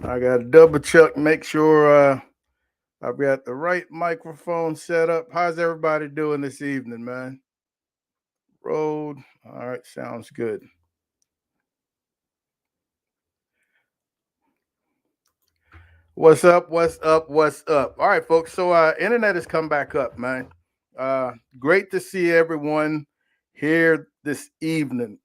I got to double check, make sure I've got the right microphone set up. How's everybody doing this evening, man? Road. All right, sounds good. What's up? What's up? What's up? All right, folks. So internet has come back up, man. Great to see everyone here this evening.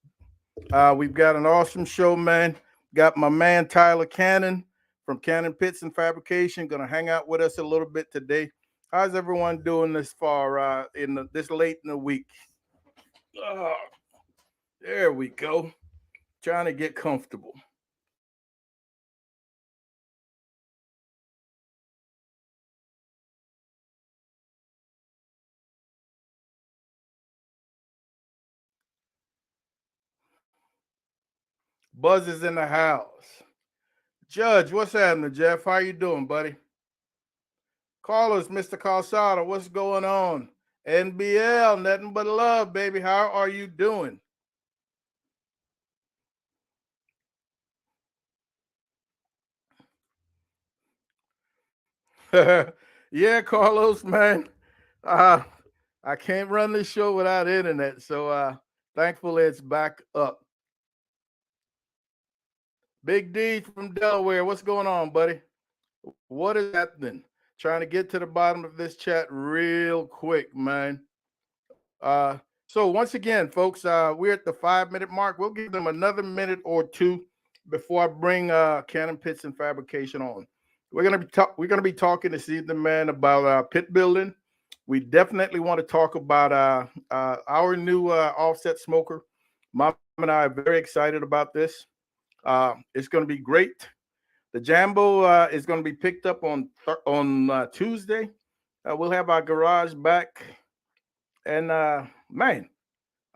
We've got an awesome show, man. Got my man Tyler Cannon from Cannon Pits and Fabrication gonna hang out with us a little bit today. How's everyone doing this far this late in the week? Oh, there we go. Trying to get comfortable. Buzz is in the house. Judge, what's happening, Jeff? How you doing, buddy? Carlos, Mr. Calzada, what's going on? NBL, nothing but love, baby. How are you doing? Yeah, Carlos, man. Uh, I can't run this show without internet, so thankfully it's back up. Big D from Delaware, what's going on, buddy? What is happening? Trying to get to the bottom of this chat real quick, man. So once again, folks, we're at the 5 minute mark. We'll give them another minute or two before I bring Cannon Pits and Fabrication on. We're gonna be talking this evening, man, about pit building. We definitely want to talk about our new offset smoker. Mom and I are very excited about this. It's going to be great. The Jambo is going to be picked up on Tuesday. We'll have our garage back, and man,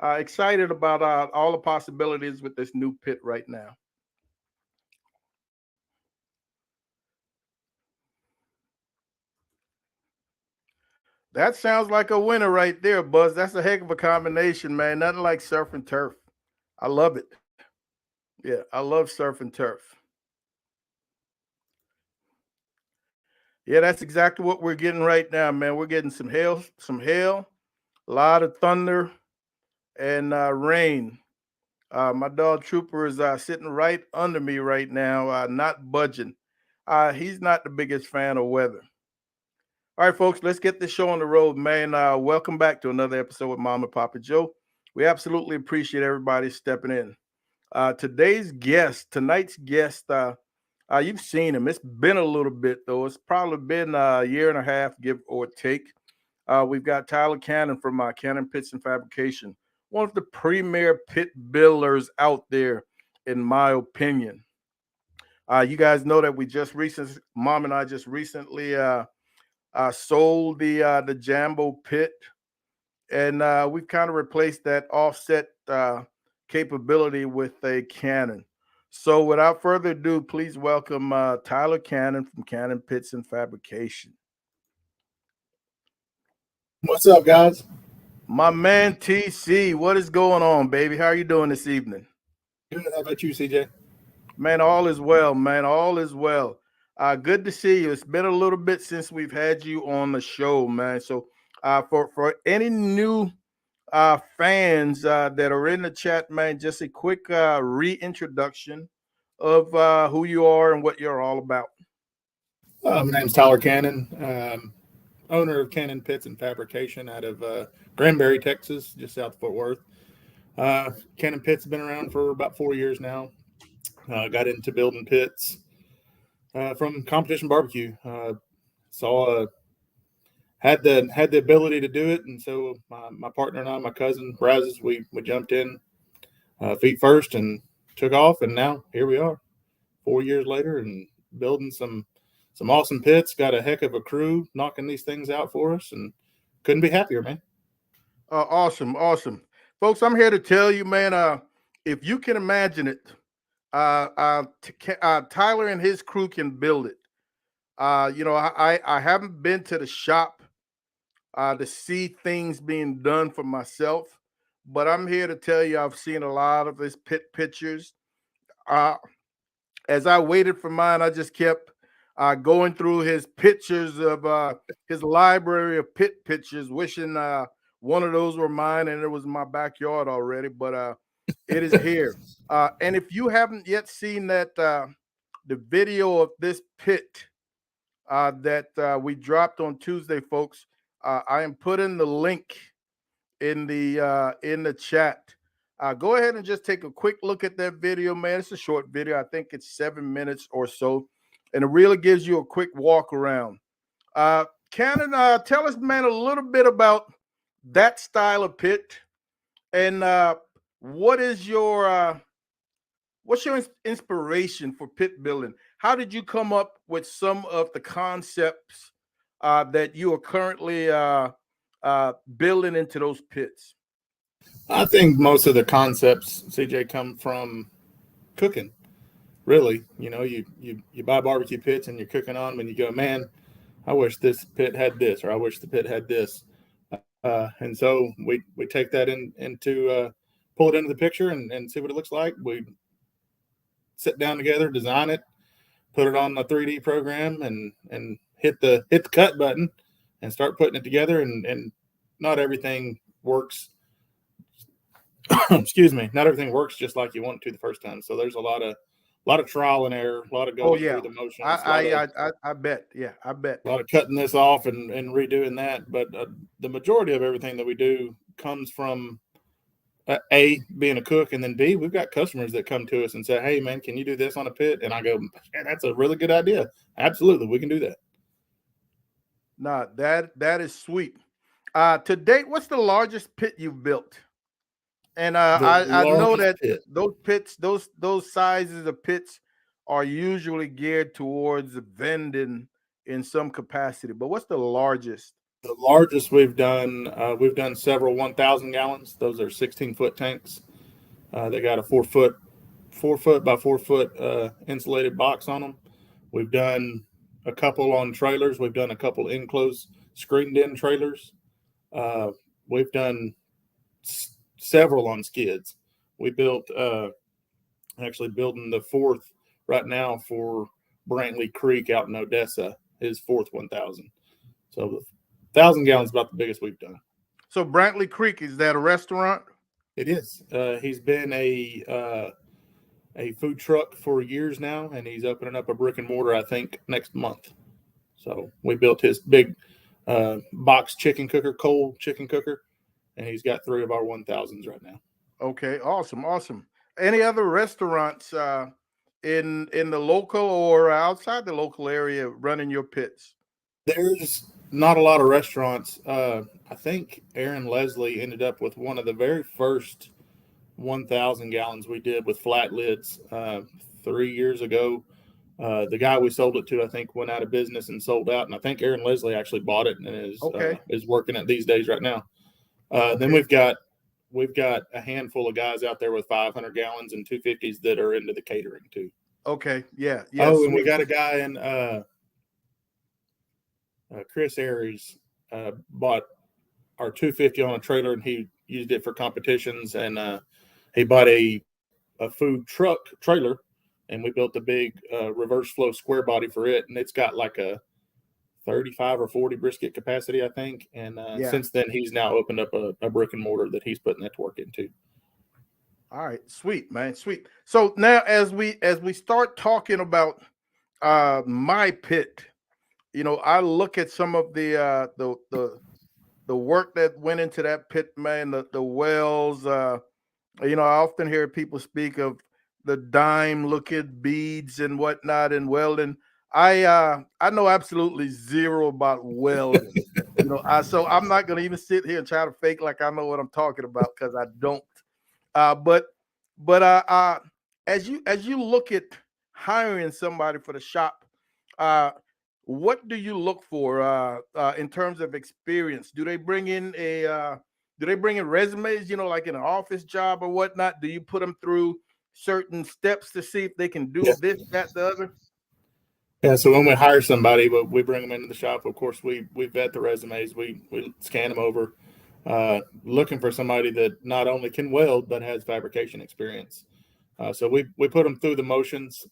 excited about all the possibilities with this new pit right now. That sounds like a winner right there, Buzz. That's a heck of a combination, man. Nothing like surf and turf. I love it. Yeah, I love surf and turf. Yeah, that's exactly what we're getting right now, man. We're getting some hail, a lot of thunder, and rain. My dog Trooper is sitting right under me right now, not budging. He's not the biggest fan of weather. All right, folks, let's get this show on the road, man. Welcome back to another episode with Mama Papa Joe. We absolutely appreciate everybody stepping in. Tonight's guest, you've seen him. It's been a little bit, though. It's probably been a year and a half, give or take. We've got Tyler Cannon from Cannon Pits and Fabrication, one of the premier pit builders out there, in my opinion. You guys know that Mom and I just recently sold the Jambo pit, and we've kind of replaced that offset capability with a Cannon. So, without further ado, please welcome Tyler Cannon from Cannon Pits and Fabrication. What's up, guys? My man TC, what is going on, baby? How are you doing this evening? Good. How about you, CJ? Man, all is well, man. All is well. Good to see you. It's been a little bit since we've had you on the show, man. So, for any new fans that are in the chat, man, just a quick reintroduction of who you are and what you're all about. My name's Tyler Cannon, owner of Cannon Pits and Fabrication out of Granbury, Texas, just south of Fort Worth. Cannon Pits has been around for about 4 years now. Got into building pits from competition barbecue. Saw had the ability to do it, and so my partner and I, my cousin Brazos, we jumped in feet first and took off, and now here we are, 4 years later, and building some awesome pits. Got a heck of a crew knocking these things out for us, and couldn't be happier, man. Awesome, awesome, folks. I'm here to tell you, man. If you can imagine it, Tyler and his crew can build it. I haven't been to the shop to see things being done for myself, but I'm here to tell you I've seen a lot of his pit pictures. Uh, as I waited for mine, I just kept going through his pictures of his library of pit pictures, wishing one of those were mine, and it was in my backyard already. But it is here. And if you haven't yet seen that the video of this pit that we dropped on Tuesday, folks, I am putting the link in the chat. Go ahead and just take a quick look at that video, man. It's a short video. I think it's 7 minutes or so, and it really gives you a quick walk around. Cannon, tell us, man, a little bit about that style of pit, and what is your what's your inspiration for pit building? How did you come up with some of the concepts that you are currently building into those pits? I think most of the concepts, CJ, come from cooking. Really, you buy barbecue pits and you're cooking on them, and you go, man, I wish this pit had this, or I wish the pit had this. And so we take that into pull it into the picture and see what it looks like. We sit down together, design it, put it on the 3D program, and hit the cut button and start putting it together. And not everything works. Excuse me. Not everything works just like you want it to the first time. So there's a lot of trial and error, a lot of going through the motions. I bet. Yeah, I bet. A lot of cutting this off and redoing that. But the majority of everything that we do comes from A, being a cook, and then B, we've got customers that come to us and say, hey, man, can you do this on a pit? And I go, yeah, that's a really good idea. Absolutely, we can do that. Nah, that is sweet. To date, what's the largest pit you've built? And I know that those pits, those sizes of pits are usually geared towards vending in some capacity. But what's the largest? The largest we've done several 1,000 gallons. Those are 16-foot tanks. They got a 4-foot by 4-foot insulated box on them. We've done a couple on trailers. We've done a couple enclosed screened-in trailers. We've done several on skids. We built actually building the 4th right now for Brantley Creek out in Odessa, his 4th 1,000. So 1,000 gallons is about the biggest we've done. So Brantley Creek, is that a restaurant? It is. He's been a food truck for years now, and he's opening up a brick and mortar, I think, next month. So we built his big box chicken cooker, cold chicken cooker, and he's got 3 of our 1,000s right now. Okay, awesome. Any other restaurants in the local or outside the local area running your pits? There's not a lot of restaurants. I think Aaron Leslie ended up with one of the very first 1,000 gallons we did with flat lids 3 years ago. The guy we sold it to, I think, went out of business and sold out. And I think Aaron Leslie actually bought it and is working it these days right now. Then we've got a handful of guys out there with 500 gallons and 250s that are into the catering too. Okay. Yeah. Oh, and we got a guy in Chris Aries bought our 250 on a trailer, and he used it for competitions, and he bought a food truck trailer, and we built a big reverse flow square body for it, and it's got like a 35 or 40 brisket capacity, I think. And since then, he's now opened up a brick and mortar that he's putting that to work into. All right, sweet, man, sweet. So now, as we start talking about my pit, I look at some of the work that went into that pit, man. The wells, I often hear people speak of the dime-looking beads and whatnot in welding. I know absolutely zero about welding. So I'm not going to even sit here and try to fake like I know what I'm talking about, because I don't. But as you look at hiring somebody for the shop, what do you look for in terms of experience? Do they bring in resumes, like in an office job or whatnot? Do you put them through certain steps to see if they can do this, that, the other? Yeah, so when we hire somebody, we bring them into the shop. Of course, we vet the resumes, we scan them over, looking for somebody that not only can weld but has fabrication experience. So we put them through the motions.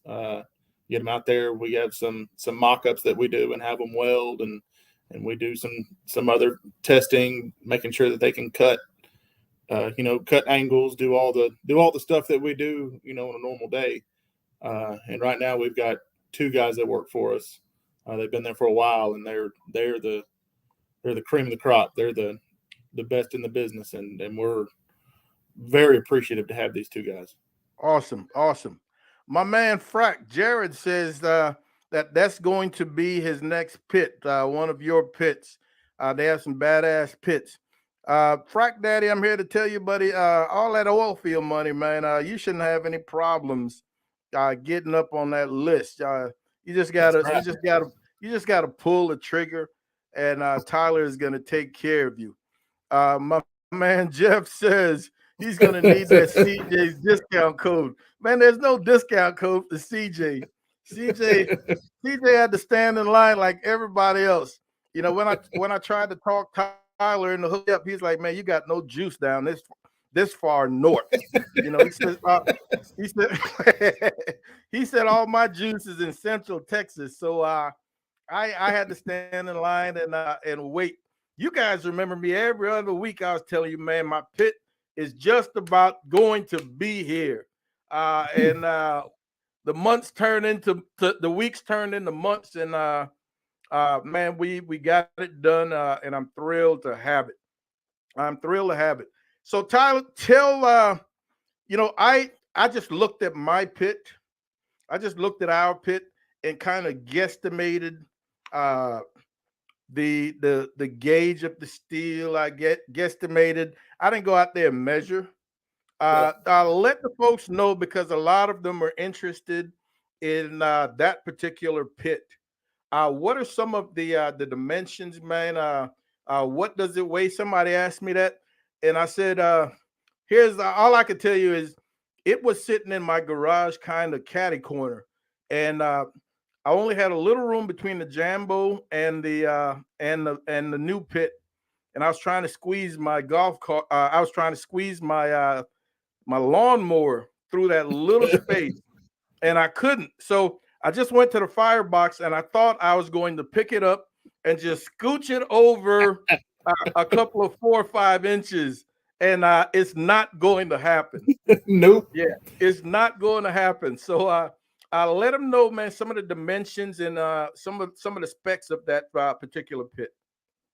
get them out there. We have some mock-ups that we do and have them weld, and we do some other testing, making sure that they can cut, cut angles, do all the stuff that we do, on a normal day. And right now we've got 2 guys that work for us. They've been there for a while, and they're the cream of the crop. They're the best in the business, and we're very appreciative to have these 2 guys. Awesome. My man Frack Jared says that's going to be his next pit, one of your pits. They have some badass pits. Frack Daddy, I'm here to tell you, buddy, all that oil field money, man, you shouldn't have any problems getting up on that list. You just gotta pull the trigger, and Tyler is gonna take care of you. My man Jeff says he's gonna need that CJ's discount code. Man, there's no discount code for CJ. CJ had to stand in line like everybody else. When I tried to talk Tyler in the hookup, he's like, "Man, you got no juice down this far north." He said all my juice is in Central Texas. So I had to stand in line and wait. You guys remember me every other week. I was telling you, man, my pit is just about going to be here. And the months turn into the weeks turned into months, and man, we got it done, and I'm thrilled to have it. So Tyler, tell I just looked at my pit. I just looked at our pit and kind of guesstimated the gauge of the steel. I guesstimated. I didn't go out there and measure. I'll let the folks know, because a lot of them are interested in that particular pit. What are some of the dimensions, man? What does it weigh? Somebody asked me that, and I said, here's all I can tell you is it was sitting in my garage, kind of catty corner, and I only had a little room between the Jambo and the new pit, and I was trying to squeeze my golf cart. I was trying to squeeze my my lawnmower through that little space, and I couldn't. So I just went to the firebox, and I thought I was going to pick it up and just scooch it over a couple of 4 or 5 inches, and it's not going to happen. Nope. Yeah, it's not going to happen. So I'll let them know, man, some of the dimensions and some of the specs of that particular pit.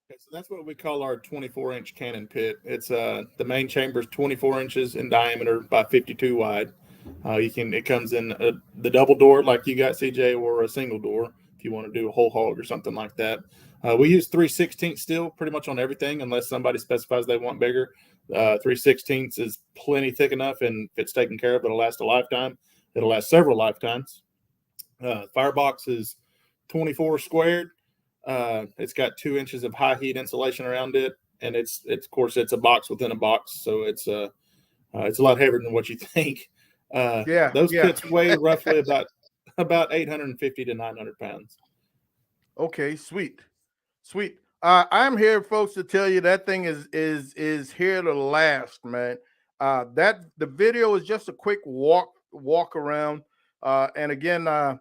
Okay, so that's what we call our 24-inch cannon pit. It's the main chamber is 24 inches in diameter by 52 wide. It comes in the double door like you got, CJ, or a single door if you want to do a whole hog or something like that. We use 3/16 steel pretty much on everything, unless somebody specifies they want bigger. 3/16 is plenty thick enough, and if it's taken care of, it'll last a lifetime. It'll last several lifetimes. Firebox is 24 squared. It's got 2 inches of high heat insulation around it, and it's of course it's a box within a box, so it's a lot heavier than what you think. Those pits weigh roughly about 850 to 900 pounds. Okay, sweet. I'm here, folks, to tell you that thing is here to last, man. That the video is just a quick walk around, and again, I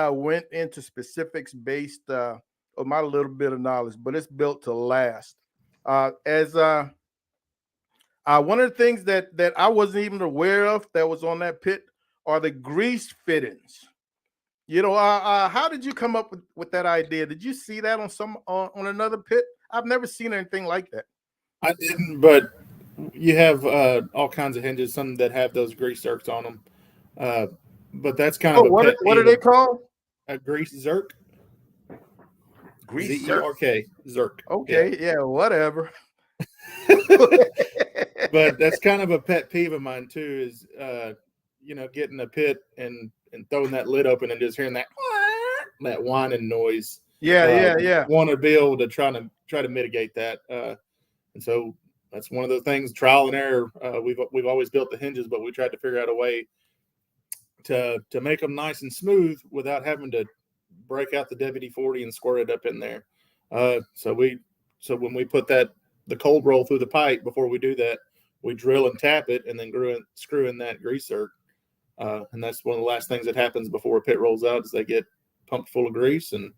went into specifics based on my little bit of knowledge, but it's built to last. As one of the things that I wasn't even aware of that was on that pit are the grease fittings. How did you come up with that idea? Did you see that on another pit? I've never seen anything like that. I didn't, but you have all kinds of hinges, some that have those grease zerks on them. But that's kind of what are they called? A grease zerk. Grease ZERK. Zerk. Okay, yeah, whatever. But that's kind of a pet peeve of mine too, is getting a pit and throwing that lid open and just hearing that whining noise. Yeah. Want to be able to try to mitigate that. And so that's one of the things, trial and error. We've always built the hinges, but we tried to figure out a way to make them nice and smooth without having to break out the WD-40 and squirt it up in there. So when we put the cold roll through the pipe, before we do that, we drill and tap it and then screw in that grease zerk. And that's one of the last things that happens before a pit rolls out is they get pumped full of grease. And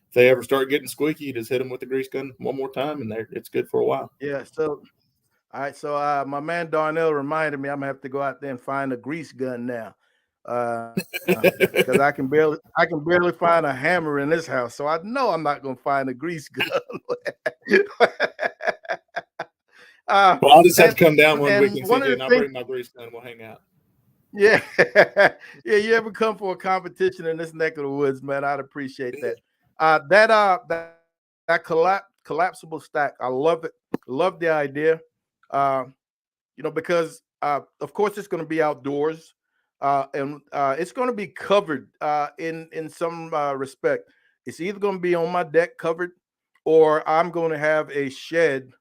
if they ever start getting squeaky, you just hit them with the grease gun one more time, and it's good for a while. Yeah. So, all right. So, my man Darnell reminded me I'm gonna have to go out there and find a grease gun now, because I can barely find a hammer in this house. So I know I'm not gonna find a grease gun. uh, Well, I'll just have and to come down one and weekend, one of CJ, the and I'll things, bring my grease gun and we'll hang out. yeah, yeah. You ever come for a competition in this neck of the woods, man? I'd appreciate that. That collapsible stack, I love it. Love the idea. Uh, because of course it's going to be outdoors, and it's going to be covered in some respect. It's either going to be on my deck covered, or I'm going to have a shed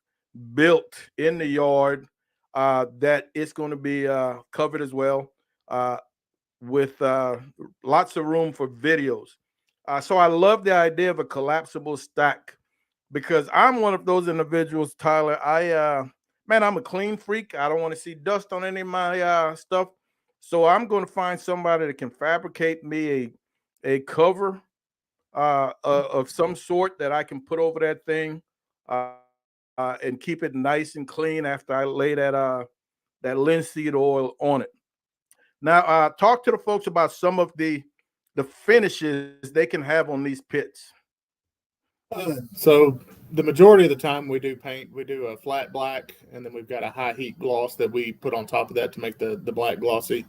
built in the yard that it's going to be covered as well, uh, with lots of room for videos. So I love the idea of a collapsible stack because I'm one of those individuals, Tyler. Man, I'm a clean freak. I don't want to see dust on any of my stuff. So I'm going to find somebody that can fabricate me a cover of some sort that I can put over that thing, and keep it nice and clean after I lay that linseed oil on it. Now, talk to the folks about some of the finishes they can have on these pits. So the majority of the time we do paint, we do a flat black, and then we've got a high heat gloss that we put on top of that to make the black glossy.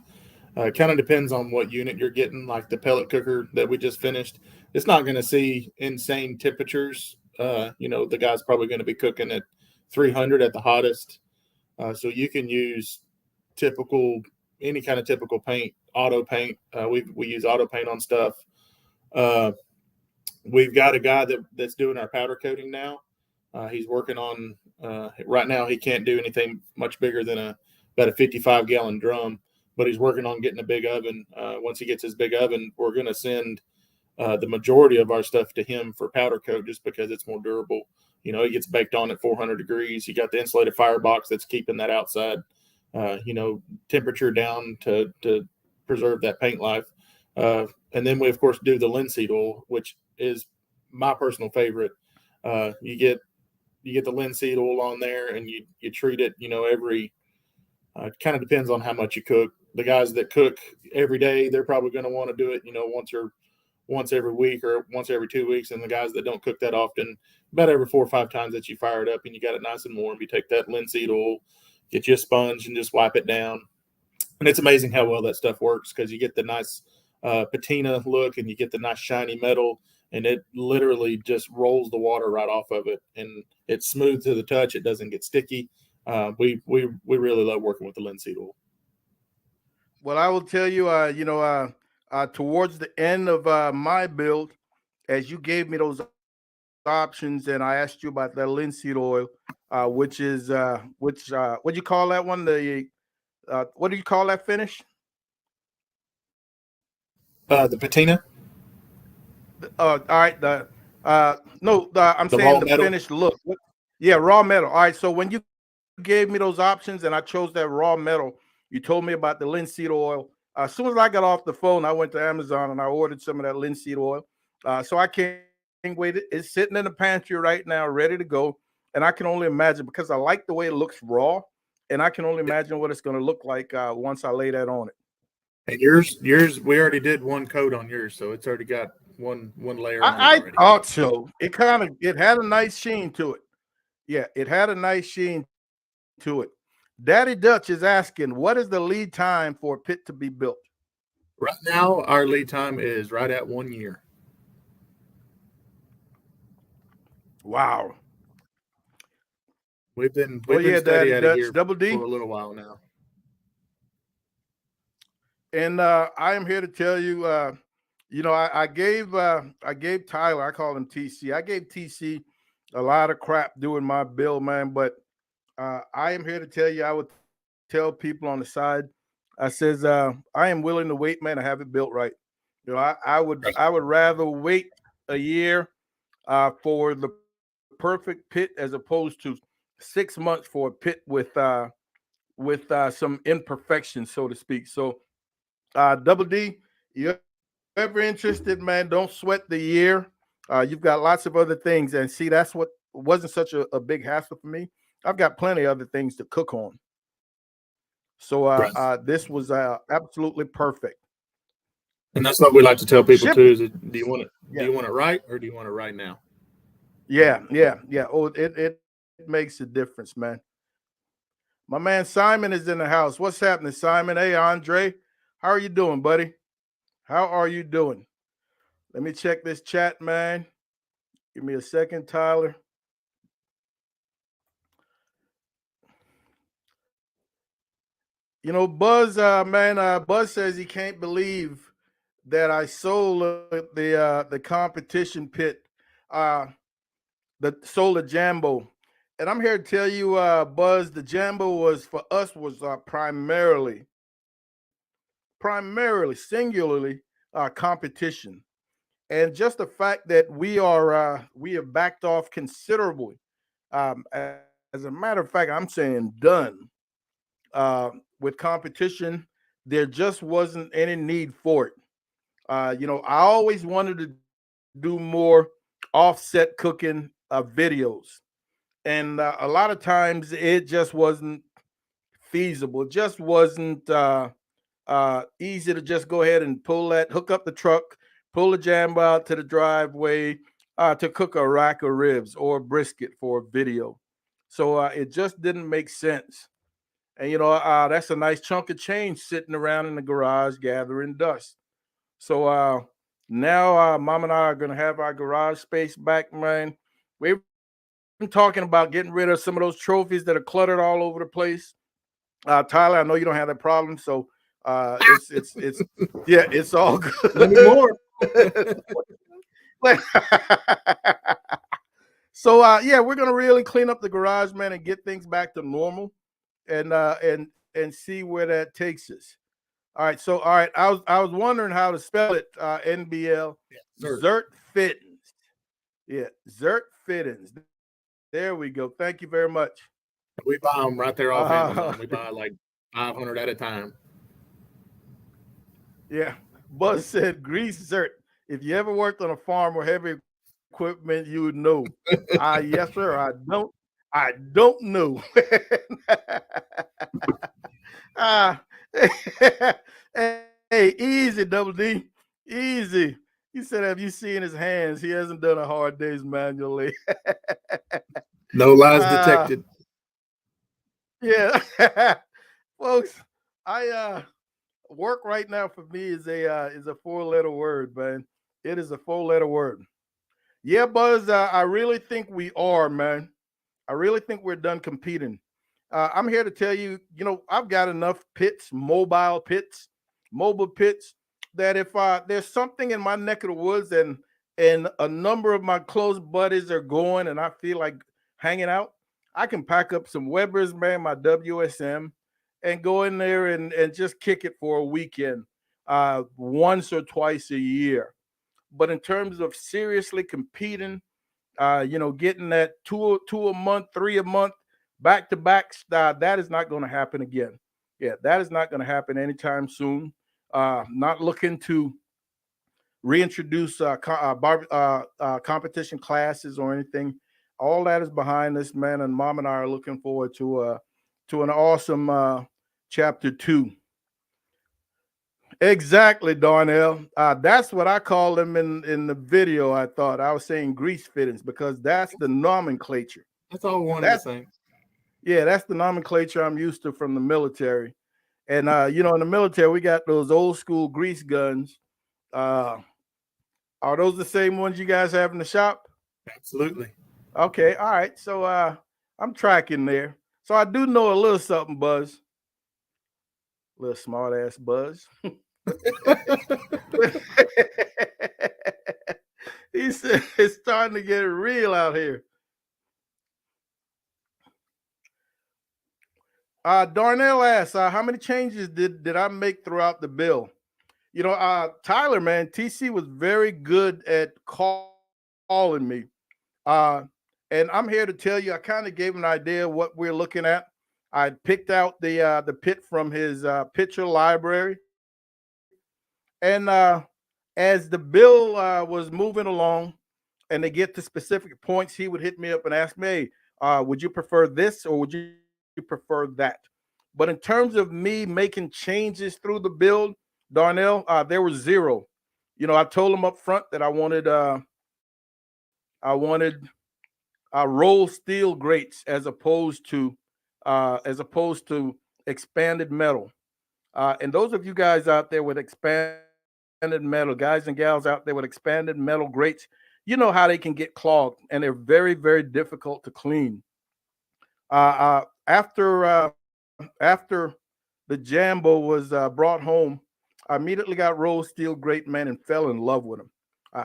It kind of depends on what unit you're getting. Like the pellet cooker that we just finished, it's not going to see insane temperatures. The guy's probably going to be cooking at 300 at the hottest. So you can use any kind of typical paint, auto paint. We use auto paint on stuff. Uh, we've got a guy that's doing our powder coating now. He's working on right now. He can't do anything much bigger than about a 55-gallon drum, but he's working on getting a big oven. Once he gets his big oven, we're going to send the majority of our stuff to him for powder coat just because it's more durable. It gets baked on at 400 degrees. You got the insulated firebox that's keeping that outside, temperature down to preserve that paint life. And then we, of course, do the linseed oil, which is my personal favorite. You get the linseed oil on there, and you treat it. Every kind of depends on how much you cook. The guys that cook every day, they're probably going to want to do it, once every week or once every 2 weeks. And the guys that don't cook that often, about every 4 or 5 times that you fire it up and you got it nice and warm, you take that linseed oil, get you a sponge, and just wipe it down. And it's amazing how well that stuff works because you get the nice patina look and you get the nice shiny metal, and it literally just rolls the water right off of it, and it's smooth to the touch. It doesn't get sticky. We really love working with the linseed oil. Well, I will tell you, towards the end of my build, as you gave me those options, and I asked you about that linseed oil, which is what do you call that one? What do you call that finish? The patina, All right, no, I'm the saying raw the metal. finished look. Yeah, raw metal. All right, so when you gave me those options and I chose that raw metal, you told me about the linseed oil. As soon as I got off the phone, I went to Amazon and I ordered some of that linseed oil. So I can't wait. It's sitting in the pantry right now, ready to go. And I can only imagine because I like the way it looks raw, and I can only imagine what it's going to look like once I lay that on it. And yours, we already did one coat on yours, so it's already got one layer on it I already. thought so. It had a nice sheen to it. Yeah, it had a nice sheen to it. Daddy Dutch is asking, what is the lead time for a pit to be built? Right now, our lead time is right at 1 year. Wow. We've been Oh yeah, steady Daddy at it Dutch, here Double for D. a little while now. And I am here to tell you, I gave Tyler, I call him TC. I gave TC a lot of crap doing my bill, man. But I am here to tell you, I would tell people on the side, I says, I am willing to wait, man, to have it built right. I would rather wait a year for the perfect pit as opposed to 6 months for a pit with some imperfections, so to speak. So Double D, you ever interested, man? Don't sweat the year. You've got lots of other things, and see, that's what wasn't such a big hassle for me. I've got plenty of other things to cook on. So Right. this was absolutely perfect. And that's what we like to tell people Ship, too. Is it, do yeah, you want it right or do you want it right now? yeah. Oh, it makes a difference, man. My man Simon is in the house. What's happening, Simon? Hey, Andre, how are you doing, buddy? How are you doing? Let me check this chat, man. Give me a second, Tyler. Buzz, man, Buzz says he can't believe that I sold the competition pit, uh, the sold the Jambo, and I'm here to tell you, Buzz, the Jambo was for us was singularly competition, and just the fact that we have backed off considerably. As a matter of fact, I'm saying done with competition. There just wasn't any need for it. I always wanted to do more offset cooking videos, and a lot of times it just wasn't feasible. It just wasn't easy to just go ahead and hook up the truck, pull the jam out to the driveway to cook a rack of ribs or brisket for a video. So it just didn't make sense. And that's a nice chunk of change sitting around in the garage gathering dust. So now Mom and I are gonna have our garage space back, man. We've been talking about getting rid of some of those trophies that are cluttered all over the place. Tyler, I know you don't have that problem, so it's yeah, it's all Plenty good. more. So yeah, we're gonna really clean up the garage, man, and get things back to normal, and see where that takes us. All right, so all right, I was wondering how to spell it. NBL Yeah, sir. Zert Fittings. Yeah, Zert Fittings. There we go. Thank you very much. We buy them right there off Uh, Amazon. We buy like 500 at a time. yeah, Buzz said grease Zert. If you ever worked on a farm or heavy equipment, you would know. Yes, sir. I don't know. Ah, hey, easy, Double D, easy. He said, "Have you seen his hands? He hasn't done a hard day's manually." No lies uh, detected. yeah, folks. I work right now for me is a 4 letter word, man. It is a 4 letter word. Yeah, Buzz. I really think we are, man. I really think we're done competing. I'm here to tell you, I've got enough mobile pits, that if there's something in my neck of the woods and a number of my close buddies are going and I feel like hanging out, I can pack up some Weber's, man, my WSM, and go in there and just kick it for a weekend, once or twice a year. But in terms of seriously competing, getting that two a month, three a month, back to back style, that is not going to happen again. Yeah, that is not going to happen anytime soon. Not looking to reintroduce competition classes or anything. All that is behind us, man. And Mom and I are looking forward to an awesome chapter 2. Exactly, Darnell. That's what I call them in the video. I thought I was saying grease fittings because that's the nomenclature. That's all one and the That's same. Yeah, that's the nomenclature I'm used to from the military. And in the military we got those old school grease guns. Uh, are those the same ones you guys have in the shop? Absolutely. Okay, all right. So I'm tracking there. So I do know a little something, Buzz. Little smart ass Buzz. He said it's starting to get real out here. Darnell asks, how many changes did I make throughout the bill? Tyler, man, TC was very good at calling me. Uh, and I'm here to tell you, I kind of gave him an idea of what we're looking at. I picked out the pit from his picture library, And as the bill was moving along, and they get to specific points, he would hit me up and ask me, "Hey, would you prefer this or would you prefer that?" But in terms of me making changes through the build, Darnell, there was zero. I told him up front that I wanted roll steel grates as opposed to expanded metal. And those of you guys out there with expanded metal, guys and gals out there with expanded metal grates, you know how they can get clogged, and they're very, very difficult to clean. After the Jambo was brought home, I immediately got rolled steel grate, man, and fell in love with them.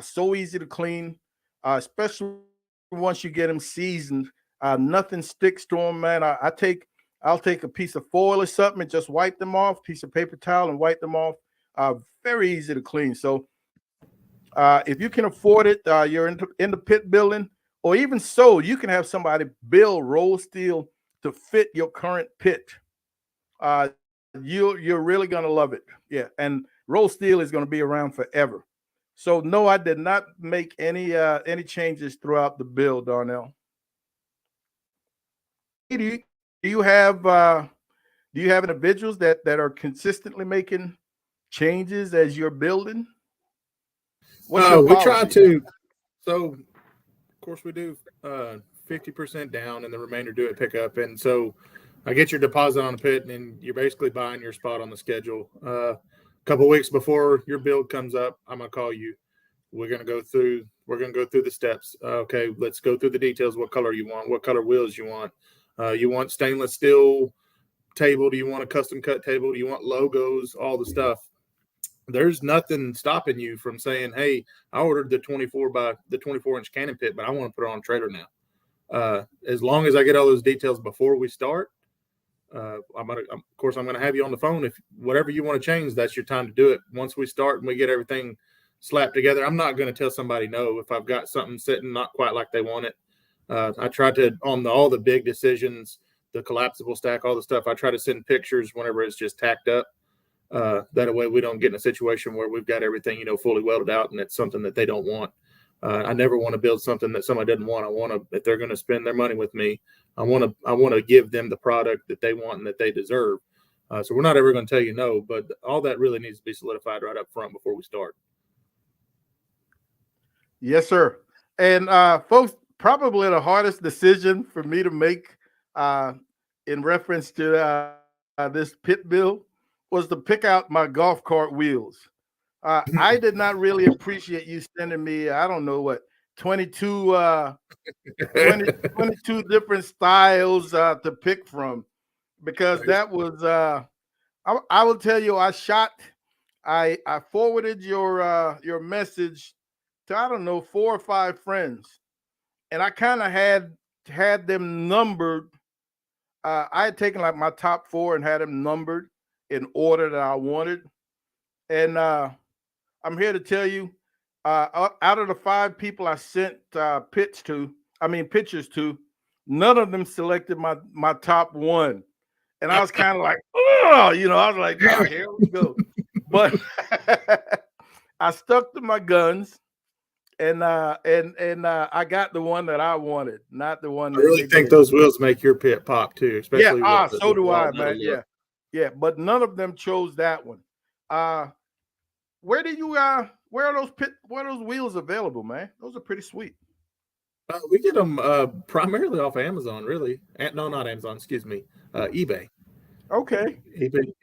So easy to clean, especially once you get them seasoned. Nothing sticks to them, man. I'll take a piece of foil or something and just wipe them off, piece of paper towel and wipe them off. Very easy to clean. So if you can afford it, you're in the pit building, or even so, you can have somebody build roll steel to fit your current pit. Uh, you're really gonna love it. Yeah, and roll steel is gonna be around forever. So no, I did not make any changes throughout the build, Darnell. Do you, do you have individuals that are consistently making changes as you're building? What's your We try policy? to. So, of course, we do 50% down, and the remainder do it pickup. And so, I get your deposit on the pit, and you're basically buying your spot on the schedule. A couple of weeks before your build comes up, I'm gonna call you. We're gonna go through the steps. Okay, let's go through the details. What color you want? What color wheels you want? You want stainless steel table? Do you want a custom cut table? Do you want logos? All the stuff. There's nothing stopping you from saying, "Hey, I ordered the 24-inch cannon pit, but I want to put it on a trailer now." As long as I get all those details before we start, I'm gonna have you on the phone. If whatever you want to change, that's your time to do it. Once we start and we get everything slapped together, I'm not going to tell somebody no if I've got something sitting not quite like they want it. I try to on all the big decisions, the collapsible stack, all the stuff. I try to send pictures whenever it's just tacked up. That way we don't get in a situation where we've got everything fully welded out and it's something that they don't want. I never want to build something that somebody doesn't want. I want to, if they're going to spend their money with me, I want to give them the product that they want and that they deserve. So we're not ever going to tell you no, but all that really needs to be solidified right up front before we start. Yes, sir. And folks, probably the hardest decision for me to make in reference to this pit bill was to pick out my golf cart wheels. I did not really appreciate you sending me, I don't know what, 22, 22 different styles to pick from, because that was, I will tell you, I forwarded your message to, I don't know, 4 or 5 friends, and I kind of had them numbered. I had taken like my top 4 and had them numbered in order that I wanted, and I'm here to tell you, out of the 5 people I sent pictures to, none of them selected my top one, and I was kind of like, oh, I was like, oh, here we go, but I stuck to my guns, and I got the one that I wanted, not the one I that really think those wheels make your pit pop too, Yeah, especially with so do I, the man. look. Yeah, but none of them chose that one. Where do you where are those wheels available, man? Those are pretty sweet. We get them primarily off Amazon, really. No, not Amazon. Excuse me, eBay. Okay.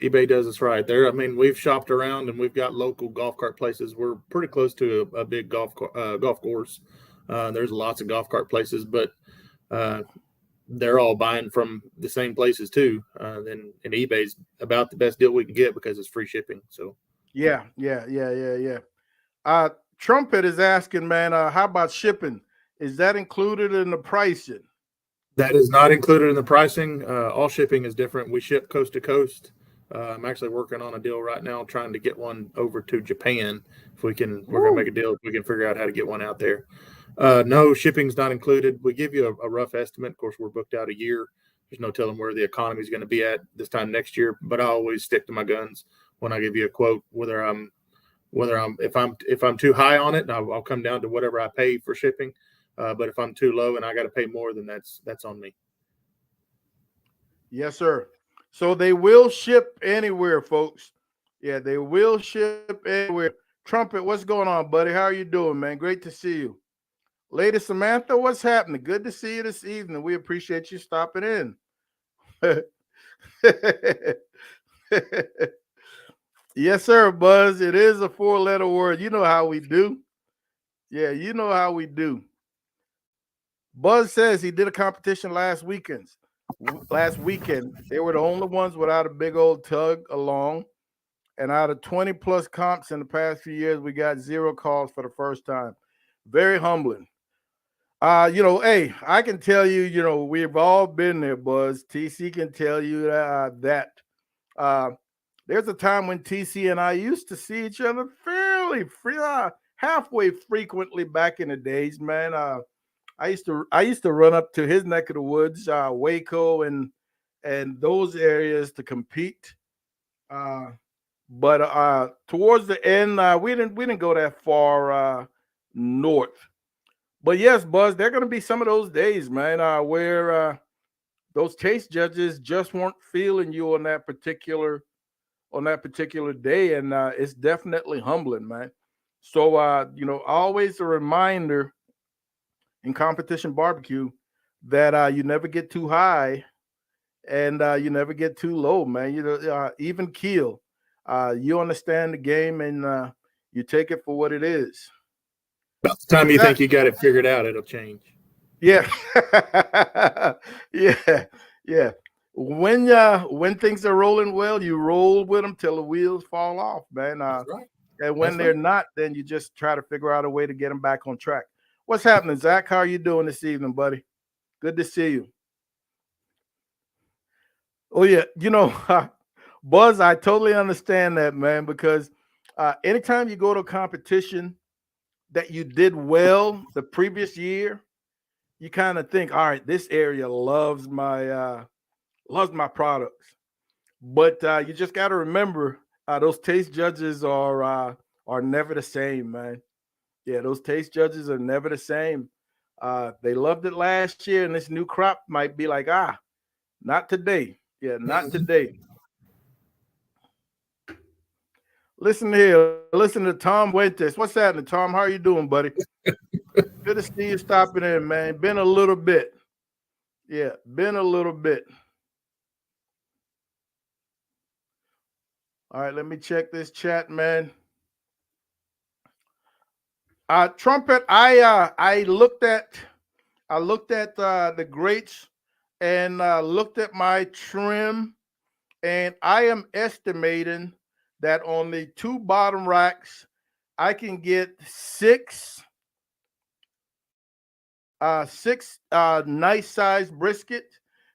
eBay does us right there. I mean, we've shopped around and we've got local golf cart places. We're pretty close to a big golf course. There's lots of golf cart places, but they're all buying from the same places too. And eBay's about the best deal we can get because it's free shipping. So Yeah. Trumpet is asking, man, how about shipping? Is that included in the pricing? that is not included in the pricing. All shipping is different. We ship coast to coast. I'm actually working on a deal right now, trying to get one over to Japan. If we can, we're going to make a deal if we can figure out how to get one out there. No, shipping's not included. We give you a rough estimate. Of course, we're booked out a year. There's no telling where the economy is going to be at this time next year, but I always stick to my guns when I give you a quote, whether I'm whether if I'm too high on it, I'll come down to whatever I pay for shipping. But if I'm too low and I got to pay more, then that's on me. Yes, sir. So they will ship anywhere, folks. Yeah, they will ship anywhere. Trumpet, what's going on, buddy? How are you doing, man? Great to see you. Lady Samantha, what's happening? Good to see you this evening. We appreciate you stopping in. Yes, sir, Buzz. It is a 4-letter word. You know how we do. Yeah, you know how we do. Buzz says he did a competition last weekend. They were the only ones without a big old tug along. And out of 20 plus comps in the past few years, we got 0 calls for the first time. Very humbling. Hey, I can tell you, we've all been there, Buzz. TC can tell you that. There's a time when TC and I used to see each other halfway frequently back in the days, man. I used to run up to his neck of the woods, Waco and those areas to compete. But towards the end, we didn't go that far north. But yes, Buzz, there are going to be some of those days, man, where those taste judges just weren't feeling you on that particular day, and it's definitely humbling, man. So always a reminder in competition barbecue that you never get too high and you never get too low, man. Even keel. You understand the game and you take it for what it is. About the time you think you got it figured out, it'll change. Yeah. Yeah. When things are rolling well, you roll with them till the wheels fall off, man. That's right. And when they're not, then you just try to figure out a way to get them back on track. What's happening, Zach? How are you doing this evening, buddy? Good to see you. Oh, yeah. Buzz, I totally understand that, man, because anytime you go to a competition that you did well the previous year, you kind of think, all right, this area loves my products. But you just got to remember, those taste judges are never the same, man. Yeah, those taste judges are never the same. They loved it last year, and this new crop might be like, not today. Yeah, not today. Listen here. Listen to Tom Fuentes. What's happening, Tom? How are you doing, buddy? Good to see you stopping in, man. Been a little bit. Yeah, been a little bit. All right, let me check this chat, man. Trumpet, I looked at the grates and looked at my trim, and I am estimating that on the 2 bottom racks, I can get 6 nice sized brisket,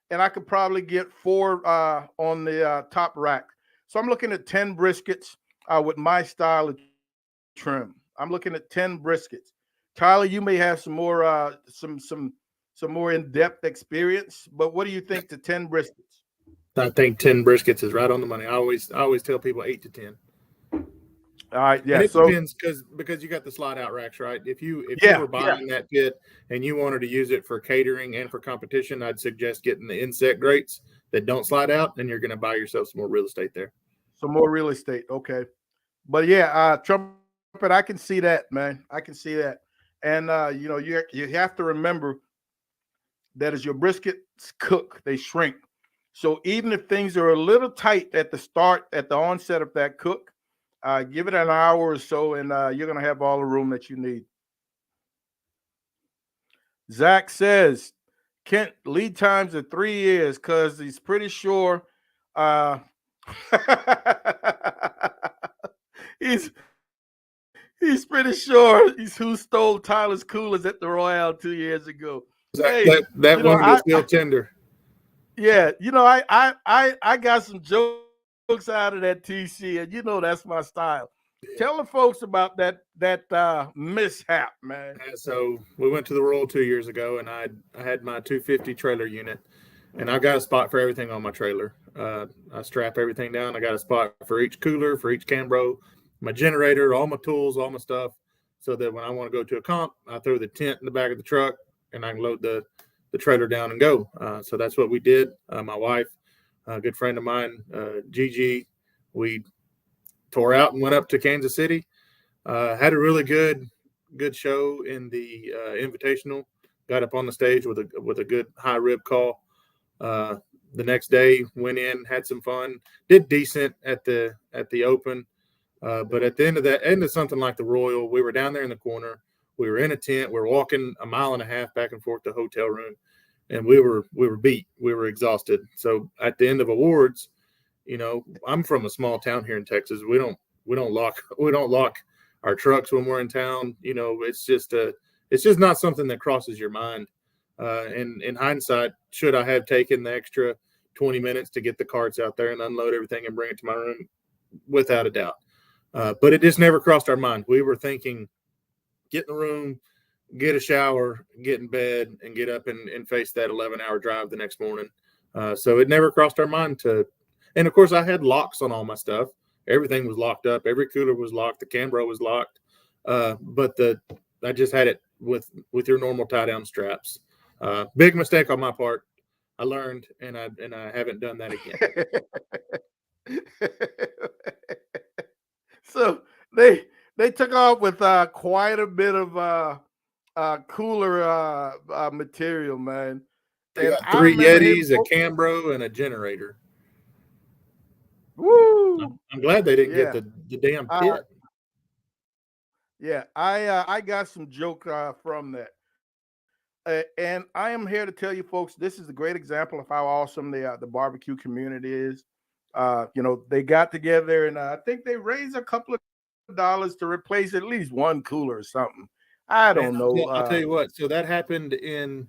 and I could probably get 4 on the top rack. So I'm looking at 10 briskets with my style of trim. I'm looking at 10 briskets. Tyler, you may have some more some more in-depth experience, but what do you think to 10 briskets? I think 10 briskets is right on the money. I always tell people 8 to 10. All right, yeah. And it depends because you got the slide out racks, right? If you were buying that pit and you wanted to use it for catering and for competition, I'd suggest getting the inset grates that don't slide out, and you're going to buy yourself some more real estate there. Some more real estate, okay. But yeah, Trumpet, I can see that, man. I can see that, and you have to remember that as your briskets cook, they shrink. So even if things are a little tight at the onset of that cook, give it an hour or so, and you're going to have all the room that you need. Zach says, Kent, lead times are 3 years because he's pretty sure he's pretty sure he's who stole Tyler's coolers at the Royale 2 years ago. That one was still tender. Yeah, I got some jokes out of that TC, and that's my style. Yeah. Tell the folks about that mishap, man. So we went to the Royal 2 years ago, and I had my 250 trailer unit, and I got a spot for everything on my trailer. I strap everything down. I got a spot for each cooler, for each Cambro, my generator, all my tools, all my stuff, so that when I want to go to a comp, I throw the tent in the back of the truck and I can load the trailer down and go. So that's what we did. My wife, a good friend of mine, Gigi, we tore out and went up to Kansas City. Had a really good show in the Invitational. Got up on the stage with a good high rib call. The next day went in, had some fun, did decent at the Open. But at the end of something like the Royal, we were down there in the corner. We were in a tent. We were walking a mile and a half back and forth to the hotel room, and we were beat. We were exhausted. So at the end of awards, I'm from a small town here in Texas. We don't lock our trucks when we're in town. It's just not something that crosses your mind. And in hindsight, should I have taken the extra 20 minutes to get the carts out there and unload everything and bring it to my room? Without a doubt. But it just never crossed our mind. We were thinking, get in the room, get a shower, get in bed, and get up and face that 11-hour drive the next morning. So it never crossed our mind to. And of course, I had locks on all my stuff. Everything was locked up. Every cooler was locked. The Cambro was locked. But I just had it with your normal tie down straps. Big mistake on my part. I learned, and I haven't done that again. So they took off with quite a bit of cooler material, man. They got 3 Yetis, a Cambro, and a generator. Woo! I'm glad they didn't get the damn pit. Yeah, I got some joke from that. And I am here to tell you folks, this is a great example of how awesome the barbecue community is. They got together and I think they raised a couple of dollars to replace at least one cooler or something. I don't know. I'll tell you what. So that happened in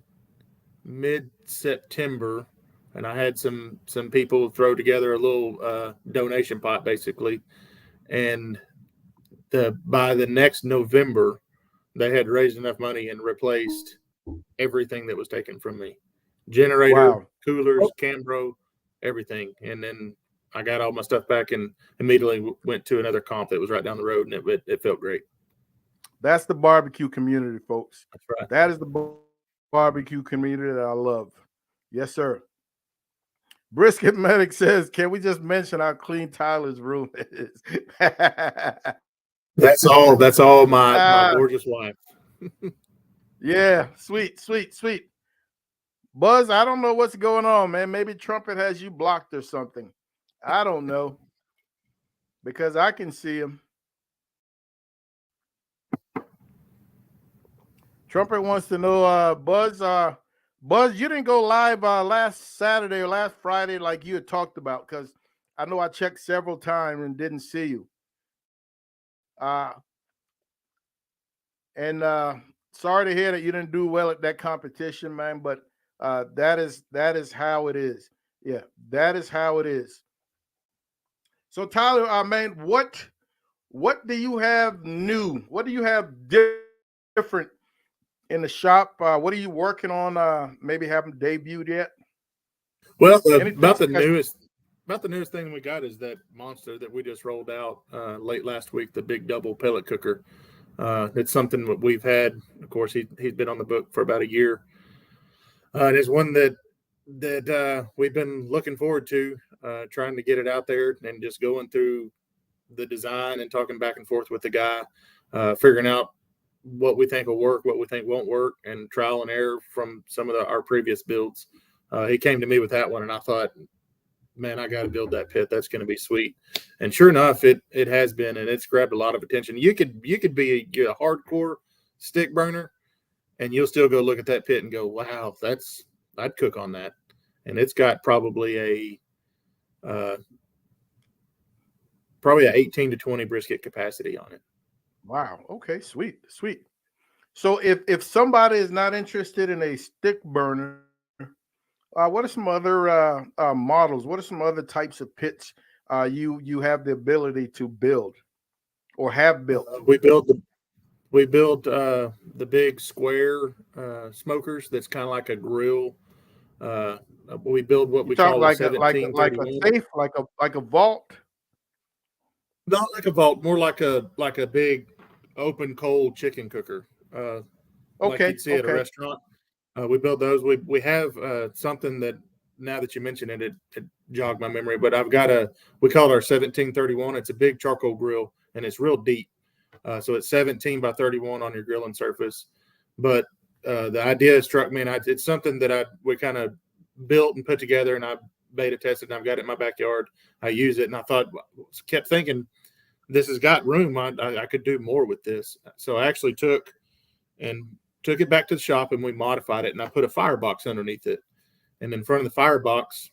mid-September, and I had some people throw together a little donation pot, basically. And by the next November, they had raised enough money and replaced everything that was taken from me. Generator, coolers, Cambro, everything. And then I got all my stuff back and immediately went to another comp that was right down the road, and it felt great. That's the barbecue community, folks. That's right. That is the barbecue community that I love. Yes, sir. Brisket Medic says, can we just mention how clean Tyler's room is? That's all my gorgeous wife. Yeah, sweet. Buzz, I don't know what's going on, man. Maybe Trumpet has you blocked or something. I don't know. Because I can see him. Trumpet wants to know, Buzz, you didn't go live last Saturday or last Friday like you had talked about, because I know I checked several times and didn't see you. And sorry to hear that you didn't do well at that competition, man, but that is how it is. Yeah, that is how it is. So Tyler, man, what do you have new? What do you have different in the shop? What are you working on? Maybe haven't debuted yet? Well, about the newest thing we got is that monster that we just rolled out late last week, the big double pellet cooker. It's something that we've had. Of course, he's been on the book for about a year. And it's one that we've been looking forward to, trying to get it out there and just going through the design and talking back and forth with the guy, figuring out what we think will work, what we think won't work, and trial and error from some of our previous builds. He came to me with that one, and I thought, man, I got to build that pit. That's going to be sweet. And sure enough, it has been, and it's grabbed a lot of attention. You could be a hardcore stick burner, and you'll still go look at that pit and go, wow, I'd cook on that. And it's got probably a 18 to 20 brisket capacity on it. Wow. Okay. Sweet. So if somebody is not interested in a stick burner, what are some other models? What are some other types of pits you have the ability to build or have built? We built the big square smokers. That's kind of like a grill. We build what we call like a 1731. a safe, like a vault. Not like a vault, more like a big open coal chicken cooker, like Okay, you'd see at a okay. restaurant. We build those. We have something that now that you mention it, it jogged my memory. But I've got we call it our 1731. It's a big charcoal grill and it's real deep. So it's 17 by 31 on your grilling surface. But the idea struck me, and it's something that we kind of built and put together, and I beta tested, and I've got it in my backyard. I use it, and I kept thinking, this has got room. I could do more with this. So I actually took it back to the shop, and we modified it, and I put a firebox underneath it. And in front of the firebox,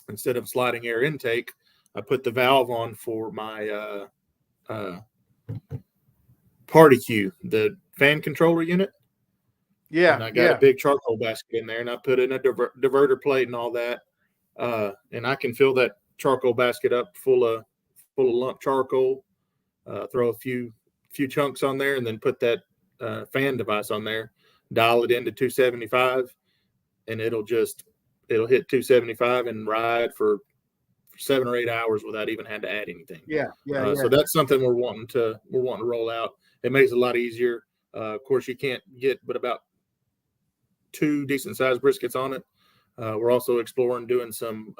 instead of sliding air intake, I put the valve on for my party cue, the fan controller unit. Yeah, And I got a yeah. big charcoal basket in there, and I put in a diverter plate and all that. And I can fill that charcoal basket up full of lump charcoal, throw a few chunks on there, and then put that fan device on there, dial it into 275, and it'll hit 275 and ride for 7 or 8 hours without even having to add anything. Yeah, yeah, So that's something we're wanting to roll out. It makes it a lot easier. Of course, you can't get but about 2 decent sized briskets on it. We're also exploring doing some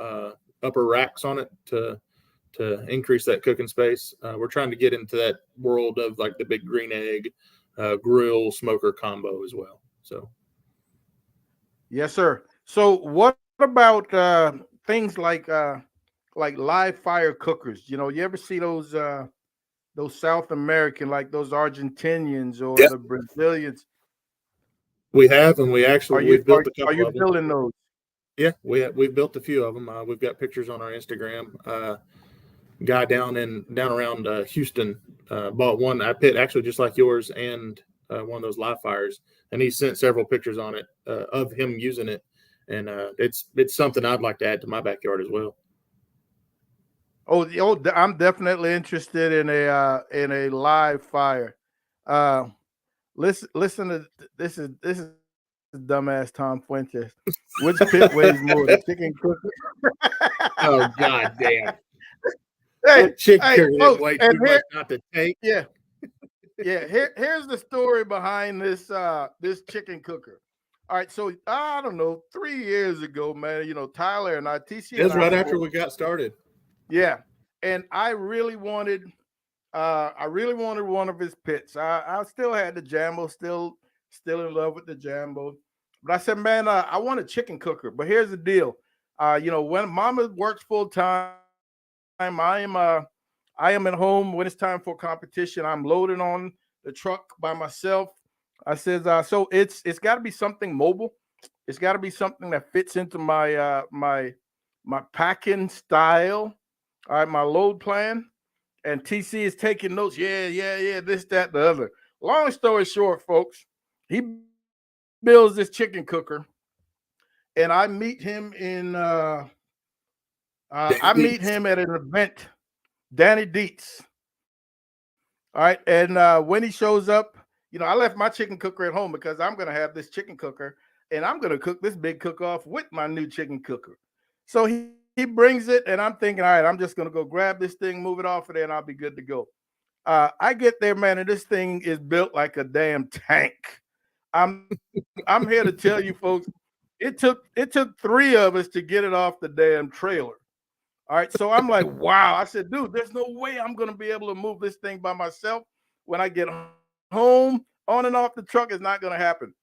upper racks on it to increase that cooking space. We're trying to get into that world of like the big green egg grill smoker combo as well. So yes, sir. So what about things like live fire cookers? You know, you ever see those South American, like those Argentinians or yeah, the Brazilians? we have, and Are you we've built a are couple you of them. building those? Yeah, we've built a few of them. We've got pictures on our Instagram. Guy down around Houston bought one I pit actually just like yours, and one of those live fires, and he sent several pictures on it of him using it, and it's something I'd like to add to my backyard as well. I'm definitely interested in a live fire. Uh, listen to this is dumbass Tom Fuentes. Which pit weighs more, the chicken cooker? Oh god damn! Hey, That chicken hey, cooker didn't folks, weigh and too much not to take. yeah, yeah. Here's the story behind this chicken cooker. All right, so I don't know, 3 years ago, man, Tyler and TC It and was I right spoke. after we got started. Yeah, and I really wanted one of his pits. I still had the Jambo, still in love with the Jambo, but I said, man, I want a chicken cooker. But here's the deal, when Mama works full time, I am at home when it's time for competition. I'm loading on the truck by myself. I says, so it's got to be something mobile. It's got to be something that fits into my packing style. All right, my load plan. And TC is taking notes. Yeah, yeah, yeah. This, that, the other. Long story short, folks, he builds this chicken cooker, and I meet him I meet him at an event. Danny Dietz. All right, and when he shows up, I left my chicken cooker at home because I'm gonna have this chicken cooker, and I'm gonna cook this big cook off with my new chicken cooker. So he brings it, and I'm thinking, all right, I'm just gonna go grab this thing, move it off of there, and I'll be good to go. I get there, man, and this thing is built like a damn tank. I'm I'm here to tell you, folks, it took 3 of us to get it off the damn trailer. All right, so I'm like, wow. I said, dude, there's no way I'm gonna be able to move this thing by myself when I get home. On and off the truck is not gonna happen.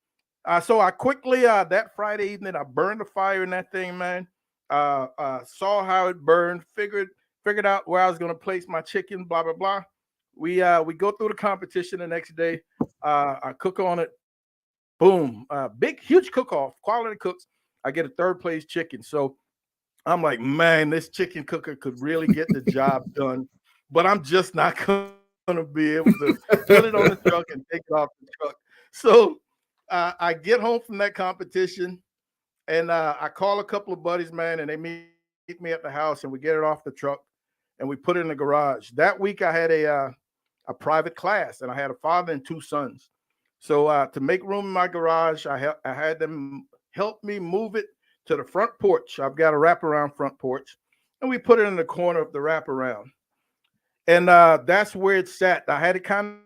So I quickly that Friday evening, I burned the fire in that thing, man. Saw how it burned, figured out where I was gonna place my chicken, blah blah blah. We go through the competition the next day. I cook on it. Boom, big huge cook off, quality cooks. I get a third place chicken. So I'm like, man, this chicken cooker could really get the job done, but I'm just not gonna be able to put it on the truck and take it off the truck. So I get home from that competition, and I call a couple of buddies, man, and they meet me at the house, and we get it off the truck, and we put it in the garage. That week, I had a private class, and I had a father and 2 sons. So to make room in my garage, I had them help me move it to the front porch. I've got a wraparound front porch, and we put it in the corner of the wraparound. and that's where it sat. I had it kind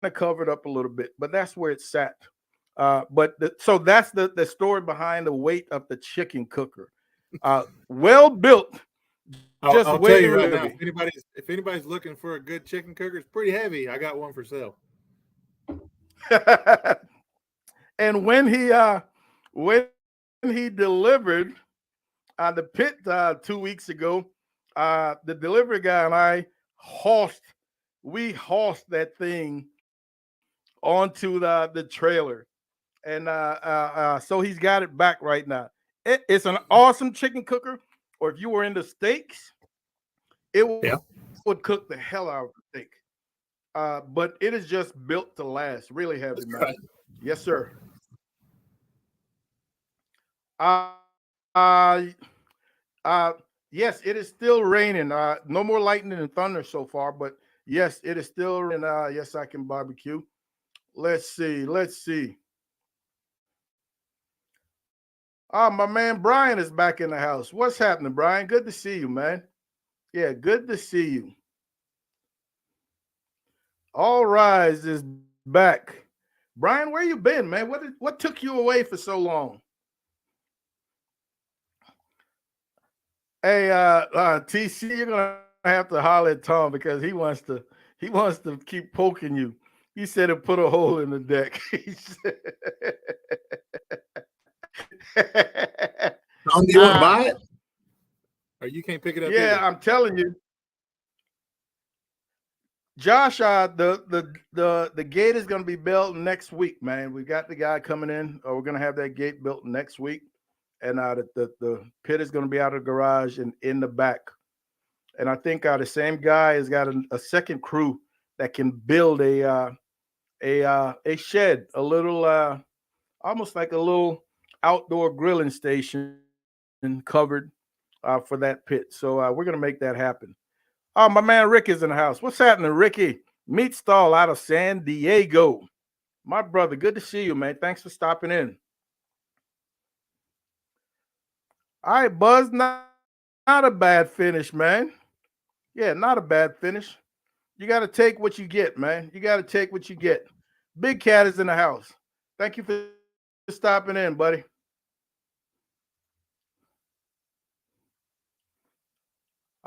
of covered up a little bit, but that's where it sat. So that's the story behind the weight of the chicken cooker. Well built, just I'll tell way you too right now, heavy. if anybody's looking for a good chicken cooker, it's pretty heavy. I got one for sale. And when he delivered the pit 2 weeks ago, the delivery guy and I hossed that thing onto the trailer, and so he's got it back right now. It's an awesome chicken cooker, or if you were into steaks, it Yeah. would cook the hell out of the steak. But it is just built to last. Really heavy, That's man. right. Yes, sir. Uh, uh, yes, it is still raining. No more lightning and thunder so far, but yes, it is still raining. Yes, I can barbecue. Let's see. Let's see. My man Brian is back in the house. What's happening, Brian? Good to see you, man. Yeah, good to see you. All Rise is back. Brian, where you been, man? What took you away for so long? Hey, TC, you're gonna have to holler at Tom because he wants to keep poking you. He said it put a hole in the deck. Tom, do you want to buy it? Or you can't pick it up Yeah, either? I'm telling you. Josh, the gate is going to be built next week, man. We got the guy coming in. We're going to have that gate built next week, and the pit is going to be out of the garage and in the back. And I think the same guy has got a second crew that can build a shed, a little almost like a little outdoor grilling station covered for that pit. So we're going to make that happen. Oh, my man Rick is in the house. What's happening, Ricky? Meat Stall out of San Diego. My brother, good to see you, man. Thanks for stopping in. All right, Buzz, not a bad finish, man. Yeah, not a bad finish. You got to take what you get, man. You got to take what you get. Big Cat is in the house. Thank you for stopping in, buddy.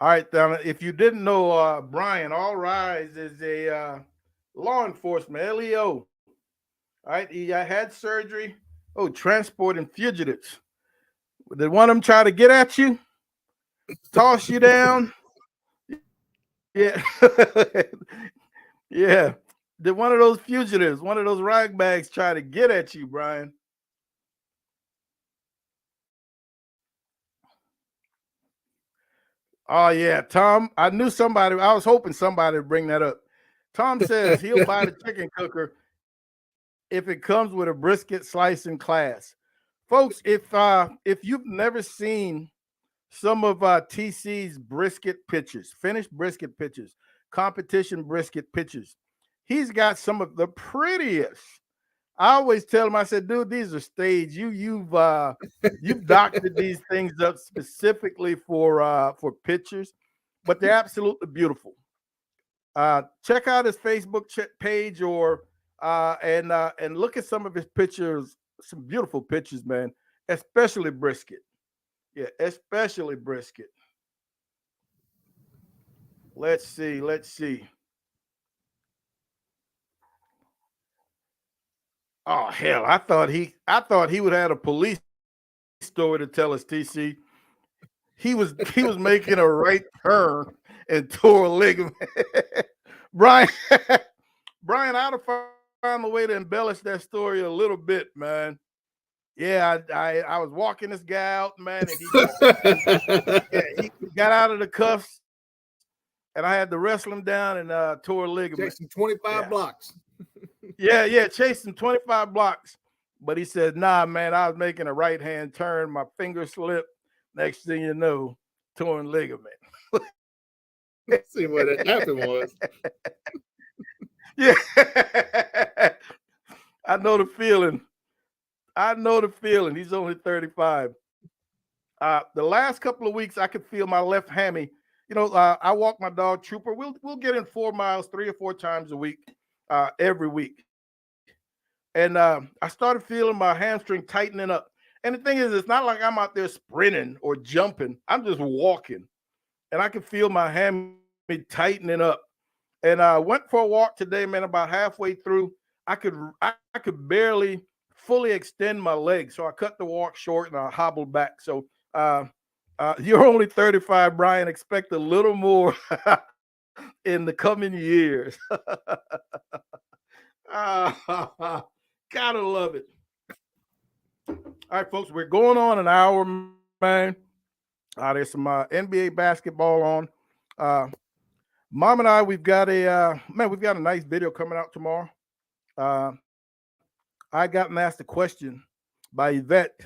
All right, if you didn't know, Brian, All Rise is a law enforcement, LEO. All right, he had surgery. Oh, transporting fugitives. Did one of them try to get at you? Toss you down? Yeah. Yeah. Did one of those fugitives, one of those ragbags try to get at you, Brian? Oh, yeah. Tom, I knew somebody. I was hoping somebody would bring that up. Tom says he'll buy the chicken cooker if it comes with a brisket slice in class. Folks, if you've never seen some of TC's brisket pictures, finished brisket pictures, competition brisket pictures, he's got some of the prettiest. I always tell him, I said, dude, these are staged. You've doctored these things up specifically for pictures, but they're absolutely beautiful. Check out his Facebook page or and look at some of his pictures. Some beautiful pictures, man. Especially brisket. Yeah, especially brisket. Let's see. Let's see. Oh hell! I thought he would have a police story to tell us. TC. He was making a right turn and tore a ligament. Brian, Brian, I'd have found a way to embellish that story a little bit, man. Yeah, I was walking this guy out, man, and he got out of the cuffs, and I had to wrestle him down and tore a ligament. Jackson, 25 blocks. Yeah, chased him 25 blocks. But he said, nah, man, I was making a right-hand turn. My finger slipped. Next thing you know, torn ligament. Let's see what happened was. Yeah. I know the feeling. He's only 35. The last couple of weeks, I could feel my left hammy I walk my dog Trooper. We'll get in 4 miles 3 or 4 times a week, every week. And I started feeling my hamstring tightening up. And the thing is, it's not like I'm out there sprinting or jumping. I'm just walking, and I can feel my hammy tightening up. And I went for a walk today, man. About halfway through, I could barely fully extend my legs, so I cut the walk short and I hobbled back. So you're only 35, Brian. Expect a little more in the coming years. Ah, gotta love it. All right, folks, we're going on an hour, man. There's some NBA basketball on. Uh, Mom and I, we've got a nice video coming out tomorrow. Uh, I got asked a question by Yvette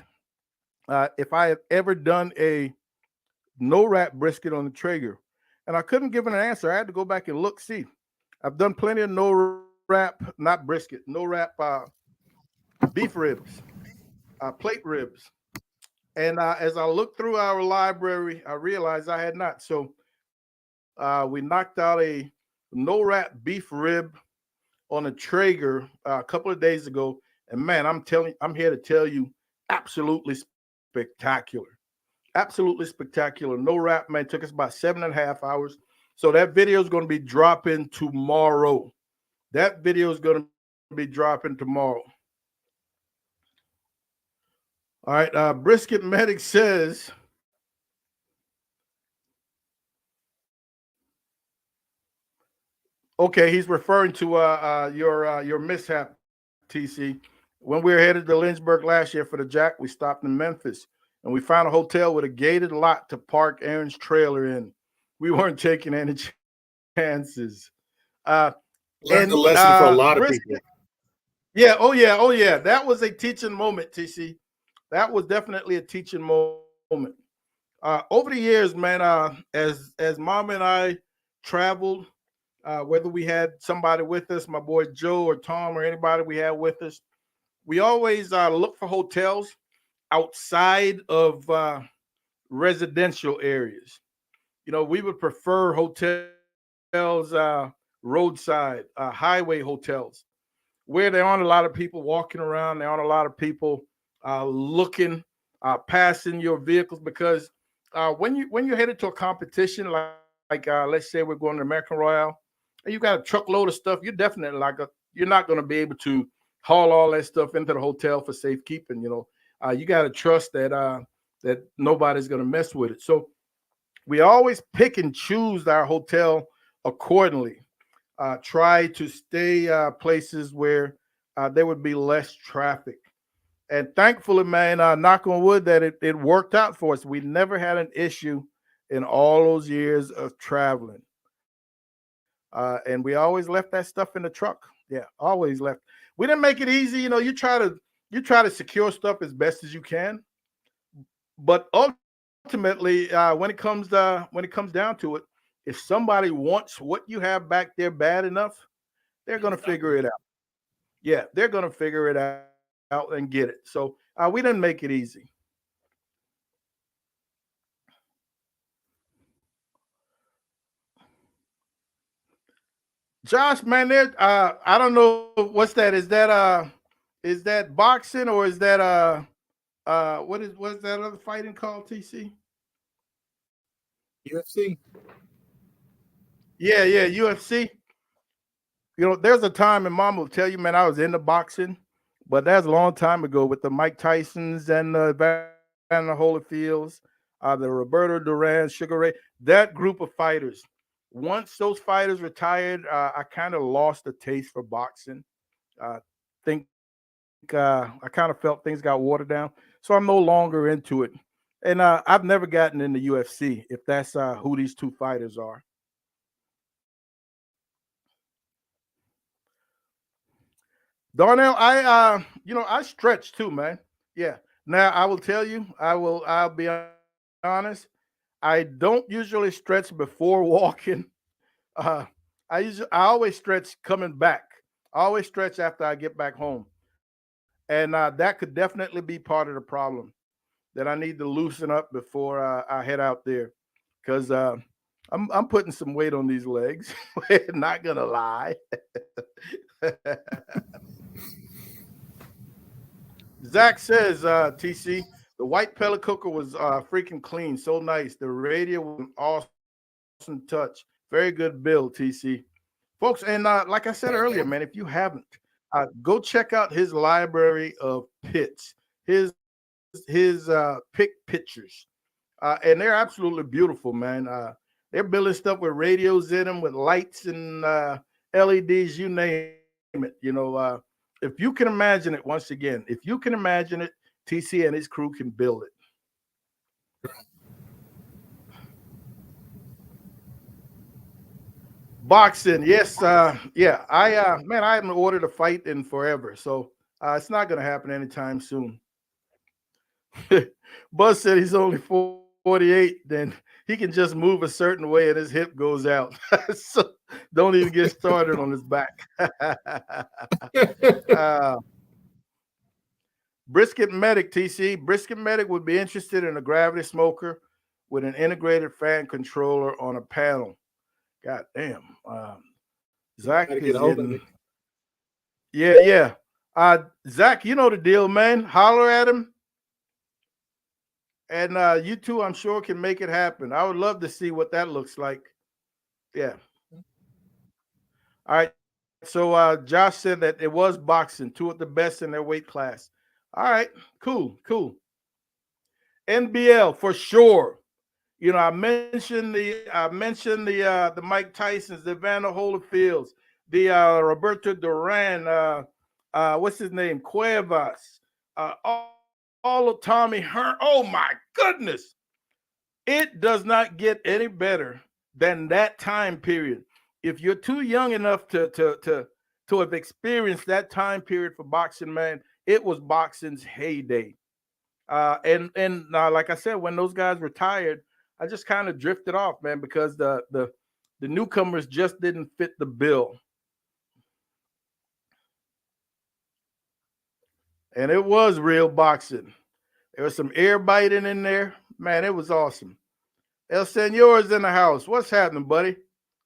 if I had ever done a no wrap brisket on the Traeger, and I couldn't give an answer. I had to go back and look. See, I've done plenty of no wrap, not brisket, no wrap beef ribs, plate ribs. And as I looked through our library, I realized I had not. So we knocked out a no wrap beef rib on a Traeger a couple of days ago. And man, I'm here to tell you, absolutely spectacular. Absolutely spectacular. No wrap, man. Took us about 7.5 hours. So that video is going to be dropping tomorrow. That video is going to be dropping tomorrow. All right. Brisket Medic says, okay, he's referring to your mishap, TC. When we were headed to Lynchburg last year for the Jack, we stopped in Memphis and we found a hotel with a gated lot to park Aaron's trailer in. We weren't taking any chances. Learned the lesson for a lot of people. Yeah, oh yeah. That was a teaching moment, TC. That was definitely a teaching moment. Over the years, man, as Mom and I traveled, whether we had somebody with us, my boy Joe or Tom or anybody we had with us, we always look for hotels outside of residential areas. We would prefer hotels, roadside, highway hotels, where there aren't a lot of people walking around. There aren't a lot of people looking, passing your vehicles, because when you're headed to a competition like let's say we're going to American Royale, and you got a truckload of stuff, you're definitely you're not going to be able to haul all that stuff into the hotel for safekeeping. You got to trust that nobody's going to mess with it. So we always pick and choose our hotel accordingly. Try to stay places where there would be less traffic. And thankfully, man, knock on wood, that it worked out for us. We never had an issue in all those years of traveling. And we always left that stuff in the truck. Yeah, always left. We didn't make it easy. You try to secure stuff as best as you can. But ultimately, when it comes down to it, if somebody wants what you have back there bad enough, they're gonna figure it out. Yeah, they're gonna figure it out and get it. So we didn't make it easy. Josh, man, I don't know what's that. Is that boxing, or is that what's that other fighting called, TC? UFC. Yeah, UFC. There's a time, and Mom will tell you, man, I was into boxing, but that's a long time ago with the Mike Tysons and the Evander Holyfields, the Roberto Duran, Sugar Ray, that group of fighters. Once those fighters retired, I kind of lost the taste for boxing. I think I kind of felt things got watered down, so I'm no longer into it. And I've never gotten into UFC, if that's who these two fighters are. Darnell, I stretch too, man. Yeah. Now I will tell you, I'll be honest. I don't usually stretch before walking. Uh I always stretch coming back. I always stretch after I get back home. And that could definitely be part of the problem, that I need to loosen up before I head out there. Because I'm putting some weight on these legs. Not gonna lie. Zach says, TC, the white pellet cooker was freaking clean, so nice. The radio was an awesome touch. Very good build, TC. Folks, and like I said earlier, man, if you haven't, go check out his library of pits, his pick pictures. And they're absolutely beautiful, man. They're building stuff with radios in them, with lights and LEDs, you name it. If you can imagine it, once again, if you can imagine it, TC and his crew can build it. Boxing, yes, yeah. I haven't ordered a fight in forever, so it's not going to happen anytime soon. Buzz said he's only 48, then he can just move a certain way and his hip goes out. So don't even get started on his back. Brisket Medic, TC. Brisket Medic would be interested in a gravity smoker with an integrated fan controller on a panel. God damn. Zach is in. Yeah. Zach, you know the deal, man. Holler at him. And you two, I'm sure, can make it happen. I would love to see what that looks like. Yeah. All right. So Josh said that it was boxing, two of the best in their weight class. All right. Cool. NBL for sure. I mentioned the Mike Tysons, the Evander Holyfields, the Roberto Duran, what's his name? Cuevas, all of Tommy Hearn. Oh my goodness. It does not get any better than that time period. If you're too young enough to have experienced that time period for boxing, man, it was boxing's heyday. And like I said, when those guys retired, I just kind of drifted off, man, because the newcomers just didn't fit the bill. And it was real boxing. There was some air biting in there. Man, it was awesome. El Senor's in the house. What's happening, buddy?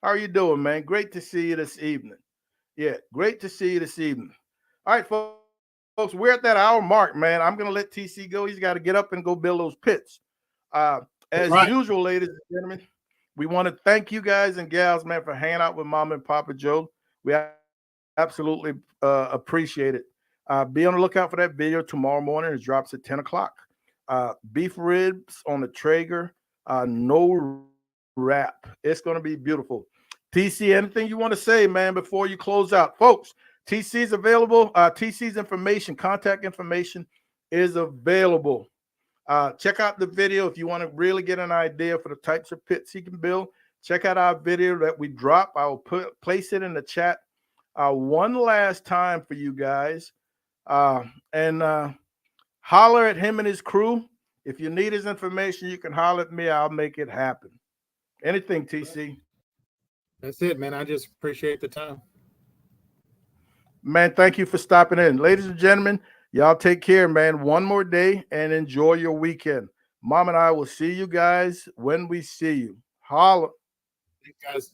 How are you doing, man? Great to see you this evening. Yeah, great to see you this evening. All right, folks, we're at that hour mark, man. I'm going to let TC go. He's got to get up and go build those pits. As usual, ladies and gentlemen, we want to thank you guys and gals, man, for hanging out with Mama and Papa Joe. We absolutely appreciate it. Be on the lookout for that video tomorrow morning. It drops at 10 o'clock. Beef ribs on the Traeger, no wrap. It's going to be beautiful. TC, anything you want to say, man, before you close out? Folks, TC's available. TC's information, contact information is available. Check out the video if you want to really get an idea for the types of pits he can build. Check out our video that we drop. I will place it in the chat one last time for you guys. And holler at him and his crew. If you need his information, you can holler at me. I'll make it happen. Anything, TC? That's it, man. I just appreciate the time. Man, thank you for stopping in. Ladies and gentlemen, y'all take care, man. One more day and enjoy your weekend. Mom and I will see you guys when we see you. Holla. Thanks, guys.